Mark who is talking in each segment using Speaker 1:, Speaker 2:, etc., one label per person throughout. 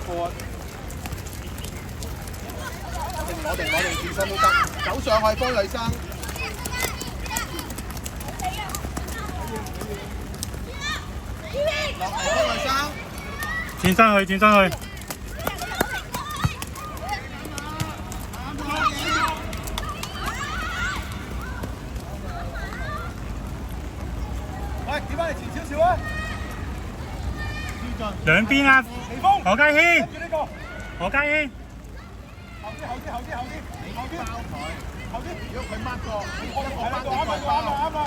Speaker 1: 闊。攞定轉身都得，走上去幫女生。落嚟幫女生。
Speaker 2: 轉身去。
Speaker 1: 喂，點解你前少少啊？
Speaker 2: 兩邊啊！何家軒，
Speaker 1: 跟住呢個。
Speaker 2: 何家軒。
Speaker 1: 後啲，後啲，如果佢掹過，你幫我掹過啱。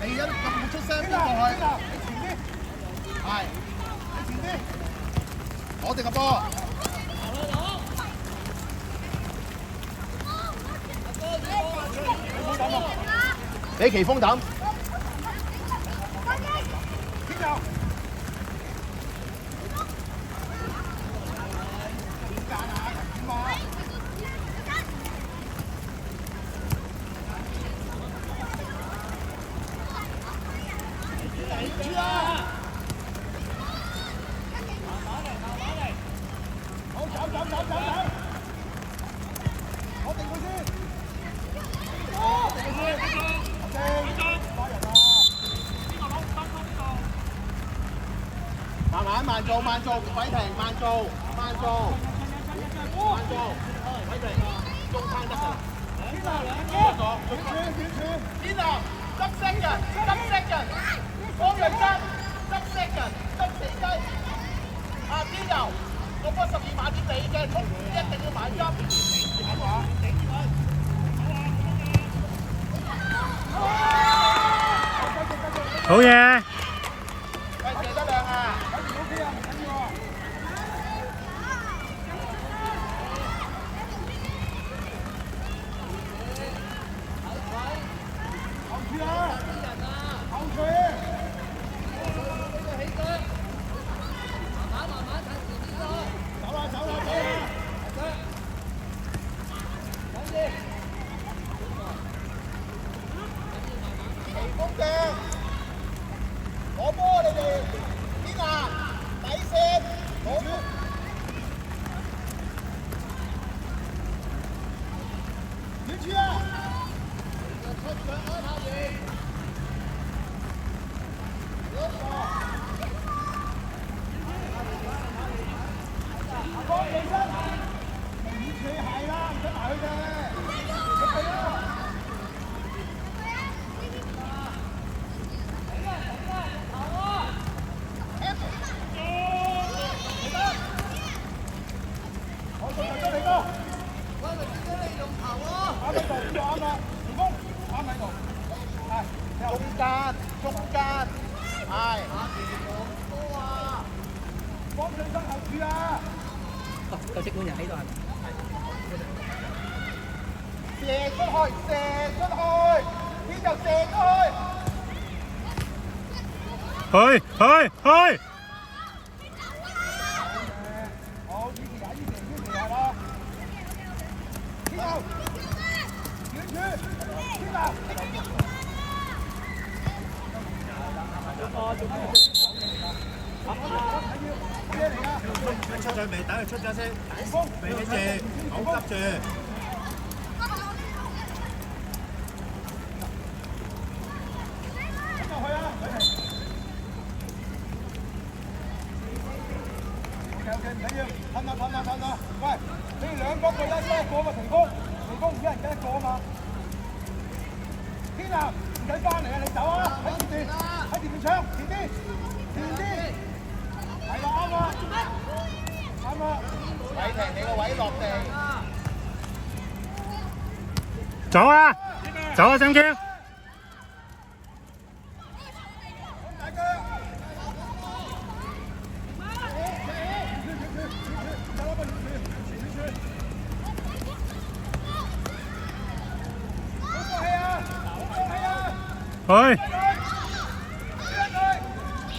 Speaker 1: 你而家咁冇出聲，邊過去？你前啲，係，你前啲，攞定個波。俾奇峰抌。邊個？慢做，唔使停，慢做，唔使停，中間得㗎啦。邊度？執色嘅，幫佢執色嘅，執死雞。啊，邊度？我幫12碼點你嘅，一定要買執。
Speaker 2: 好嘢！
Speaker 1: 喂，射得亮啊！攞波你哋邊啊？底線攞波。點處啊？出上安下嘢。阿哥起身，點處係啦，唔使埋佢嘅。你啦。中間，係。幫佢身後柱啊！
Speaker 3: 個職官人喺度係咪？
Speaker 1: 射出去，邊就射出去。
Speaker 2: 去！
Speaker 1: 好，呢條係啦。邊度？遠處，邊度？
Speaker 4: 出咗未？等佢出咗先，俾佢射，唔好急住。唔緊要，噴啦！喂，你兩個對一個嘛，成功一人一個啊嘛。天啊，唔使翻嚟啊，你走啊！喺前面搶，前啲，係啦，啱啊！位停，你個位落地。
Speaker 2: 走啊，上橋。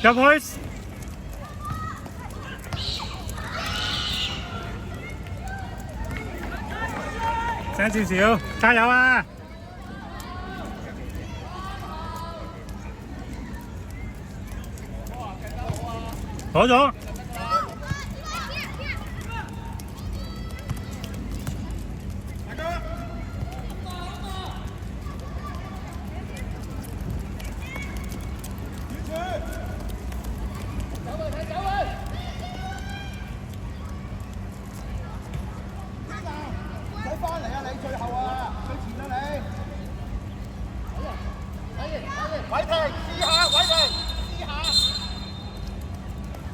Speaker 2: 入去！醒少少，加油啊！攞咗。
Speaker 1: 試下位嚟，試下。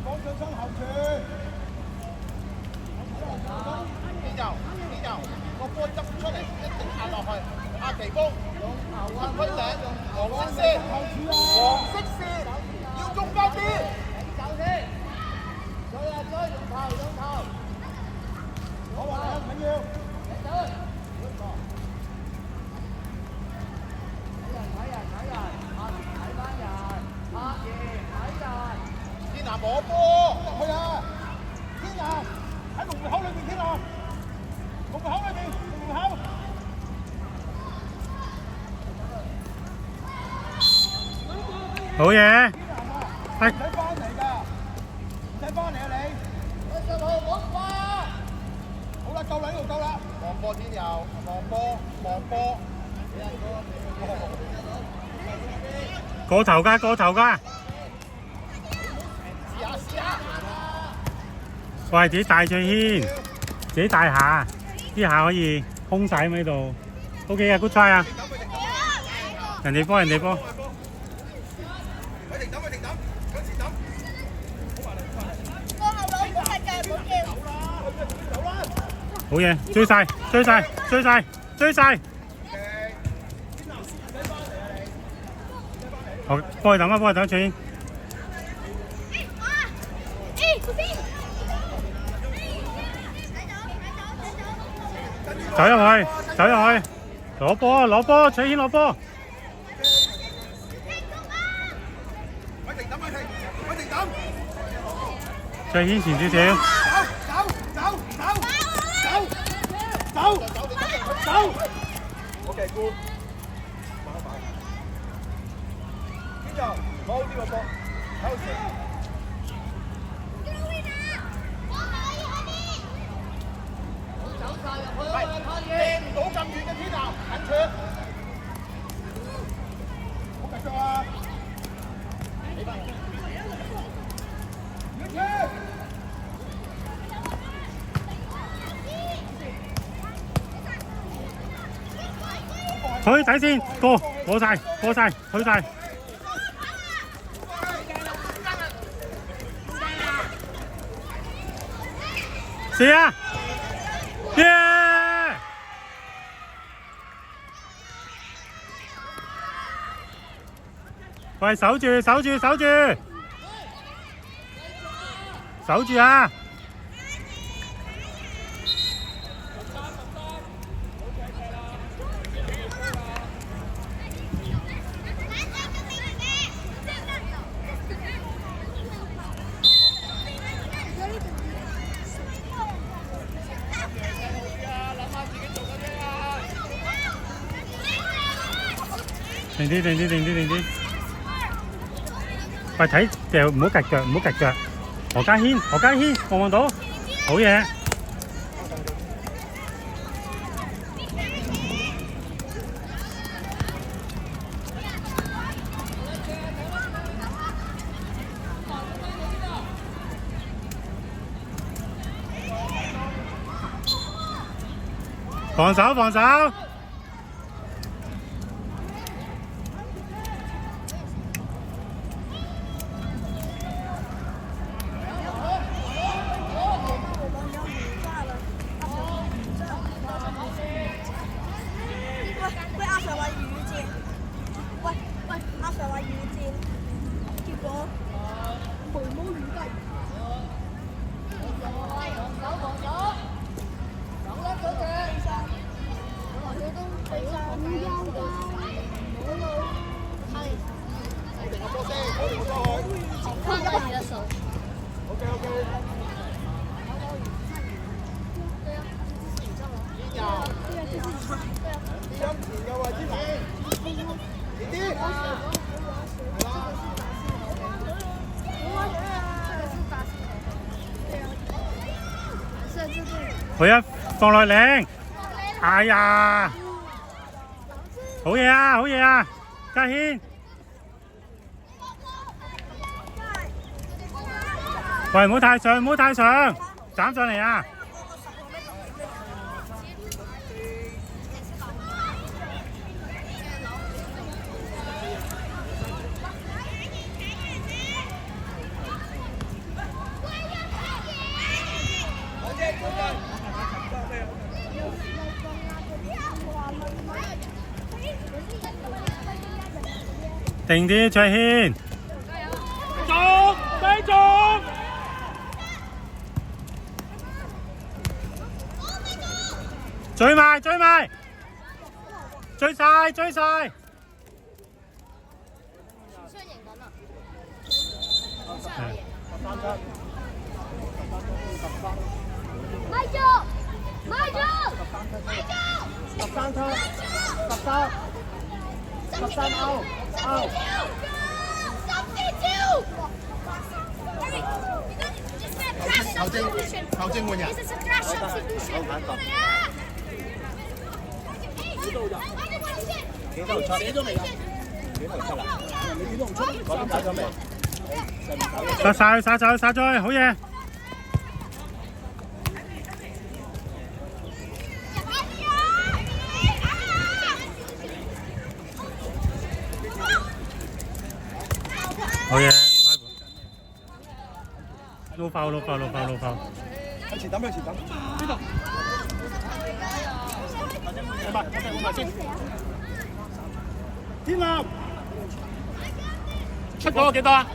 Speaker 4: 講上身後傳。
Speaker 1: 呢就個波執出嚟，一定壓落去。阿奇峰，分區領，黃色線，黃色線，要中間啲。走先，追啊追，用頭。
Speaker 4: 我話你唔緊要。
Speaker 1: 天拿摸波
Speaker 4: 入去啊！天拿喺龍門口裏邊，天拿龍門口裏邊，龍門口。
Speaker 2: 好嘢！
Speaker 4: 唔使翻嚟㗎，唔使翻嚟啊你！好啦，夠啦，呢度夠啦。
Speaker 1: 望波天佑，望波。
Speaker 2: 過頭㗎，過頭㗎！
Speaker 1: 試下。
Speaker 2: 喂，自己大最牽，自己大下，啲下可以空晒喺度。OK 啊 ，good try 啊！人哋波，
Speaker 4: 佢停抌，向前抌。
Speaker 2: 好嘢，追晒！好，幫佢抌最牽。走入去，攞波，取牽攞波。
Speaker 4: 佢停抌。
Speaker 2: 取牽前少少。
Speaker 4: 走。OK， good。天佑，攞好呢個波，喺度射。
Speaker 1: 掟唔到咁遠嘅天佑，緊住。
Speaker 4: 好緊張啊！
Speaker 2: 佢底線過晒，去晒。試啊！耶！喂，守住啊！定啲。喂，睇掉，唔好夾腳。何家軒，望到，好嘢。防守。佢一放落領，哎呀，好嘢啊，家軒，喂，唔好太上，斬上嚟啊！定啲，卓軒。
Speaker 4: 繼續。
Speaker 2: 追埋，追埋，追晒，追晒。
Speaker 5: 雙贏緊啊！咪住！咪住！咪住！13抽，13 out。
Speaker 1: 球證換人。
Speaker 3: 幾多出？寫咗未啊？幾多出啦？你點都唔出？我都打咗未？
Speaker 2: 殺晒，殺咗，殺咗，好嘢！好嘢！撈爆，撈爆，撈爆，撈爆！
Speaker 4: 向前抌，向前抌。呢度。換埋先。天藍。出咗幾多啊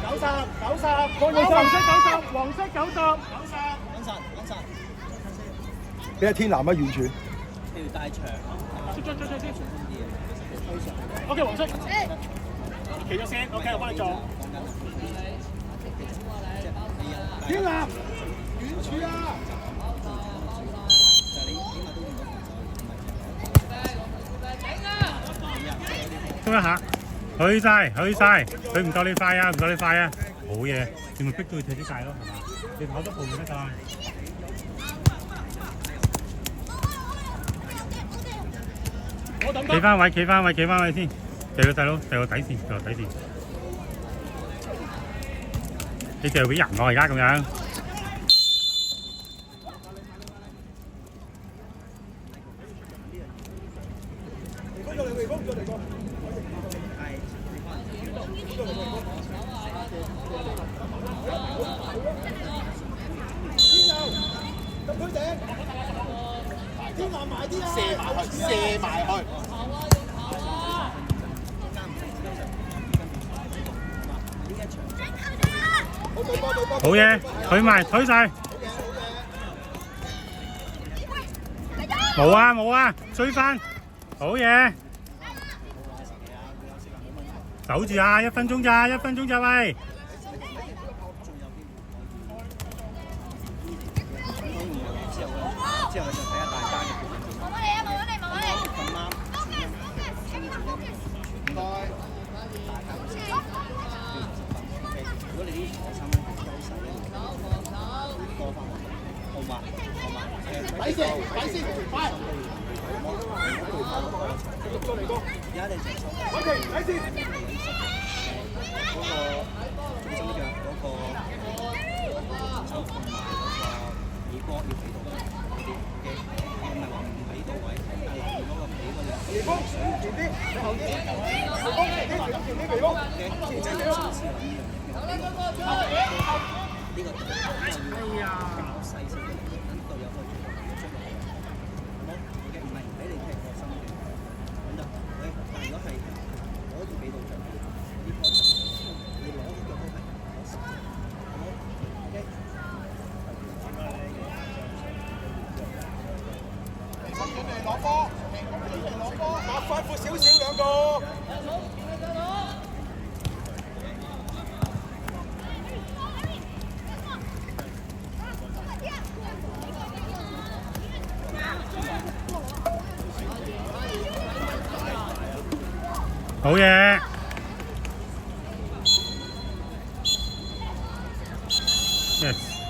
Speaker 4: ？90，黃色90，黃色90。
Speaker 3: 穩陣。
Speaker 4: 俾阿天藍啊，完全。
Speaker 3: 條大長。出先。
Speaker 4: OK， 黃色。企咗先 ，OK， 我幫你做。天藍，遠處啊！
Speaker 2: 衝一下，去晒，佢唔夠你快啊，唔夠你快啊，好嘢，你咪逼到佢踢啲界咯，係嘛？你跑多步就得㗎。企翻位，企翻位，企翻位先，掉個細佬，掉個底線，掉個底線。你掉俾人喎，而家咁樣。
Speaker 1: 射埋去。
Speaker 2: 好嘢，推埋，推晒。冇啊，追翻，好嘢。守住啊，1分鐘咋，1分鐘咋喂。
Speaker 3: 之後就睇下大家嘅表現。
Speaker 5: 慢慢嚟啊，慢慢嚟，慢慢嚟。
Speaker 3: 咁啱。如果你啲3分優勢咧，多翻好嘛？
Speaker 1: 底線，快！
Speaker 3: 而家你就收。
Speaker 4: OK， 睇先。
Speaker 3: 嗰個中心腳嗰個手同埋嗰個耳光要俾到嗰啲嘅，我唔係話唔俾到位，但係嗰個俾嗰兩。
Speaker 4: 微風，前啲，你後啲。微風，前啲，微風。
Speaker 3: 嘅，即係有少少呢樣嘢。呢個就要搞細少少，等隊友去出嚟。好，嘅唔係唔俾你踢個心嘅，咁就誒。但如果係攞住俾到着，呢個你攞嗰個都係攞實。好，OK。
Speaker 1: 準備攞波，
Speaker 4: 打快闊少少兩個。
Speaker 2: 好嘢。Yes。